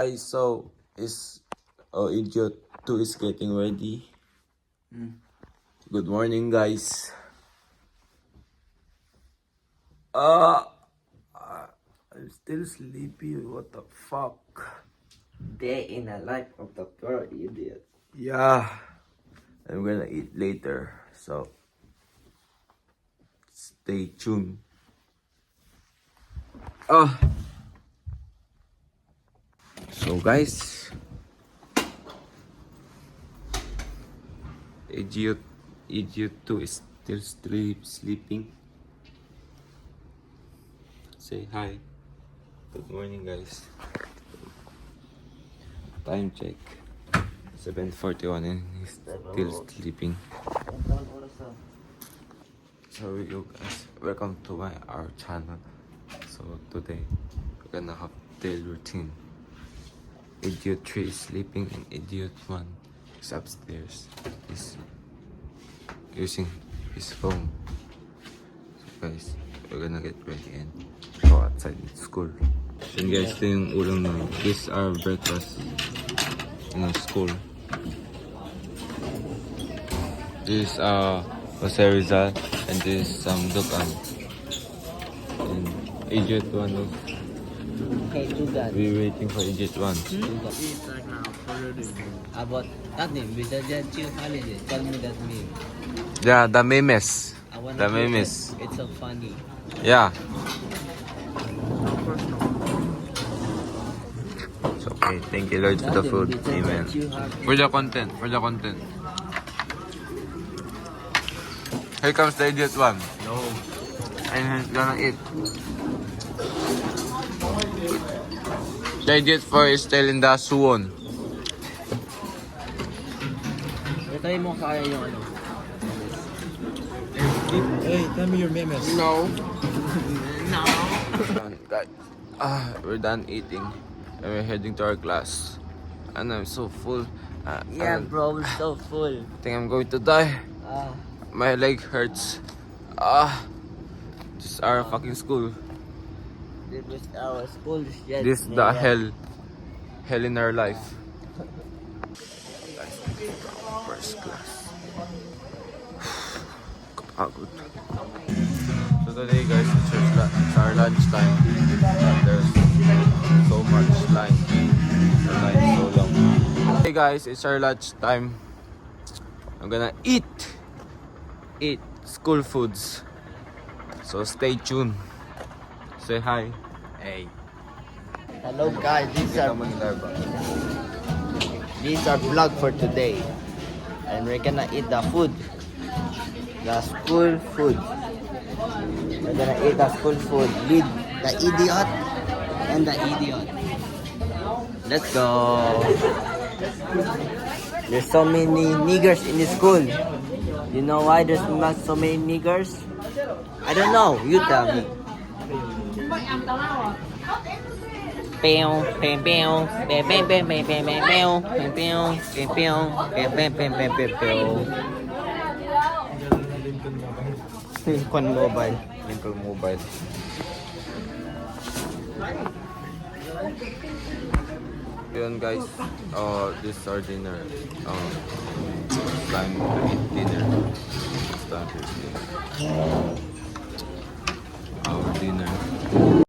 Guys, so is Idiot 2 is getting ready. Good morning, guys. I'm still sleepy. What the fuck? Day in the life of the poor idiot. Yeah, I'm gonna eat later. So stay tuned. So guys, Idiot 2 is still sleeping. Say hi. Good morning, guys. Time check. 7:41 and he's still sleeping. So you guys, welcome to our channel. So today we're gonna have daily routine. Idiot 3 is sleeping and Idiot 1 is upstairs. He's using his phone. So guys, we're gonna get ready and go outside school. And guys, ito yung ulam namin. This is our breakfast in our school. This is Jose Rizal and this is Dukan. And Idiot 1 is Hey, do that. we're waiting for Idiot 1. Eat right now. About that name, with the Chill Holiday. Tell me that name. Yeah, the memes. I wanna The hear memes. it. It's so funny. Yeah. It's okay. Thank you, Lord, for the food. Amen. For the content. For the content. Here comes the Idiot 1. No. And he's gonna eat. The Idiot 4 is still in the suwon. Try mo kaya yung ano. Hey, tell me your memes. No. No. We're done eating. And we're heading to our class. And I'm so full. Yeah, I bro, we're so full. think I'm going to die. Ah, My leg hurts. This is our fucking school. this is our school shit. This is the hell. Hell in our life. First class. Kapagod. So today guys, it's our lunch time. And there's so much line. The line is so long. Hey guys, it's our lunch time. I'm gonna eat school foods. So stay tuned. Say hi. Hey. Hello guys, this is our vlog for today. And we're gonna eat the food. The school food. We're gonna eat the school food with the idiot and the idiot. Let's go. There's so many niggers in the school. You know why there's not so many niggers? I don't know. You tell me. Pew, pew, pew, pew, pew, pew, pew, pew, pew, pew, pew, pew, pew. Lincoln Mobile. Lincoln Mobile. Yun guys, this is our dinner. It's time to eat dinner. It's time to eat dinner. Our dinner.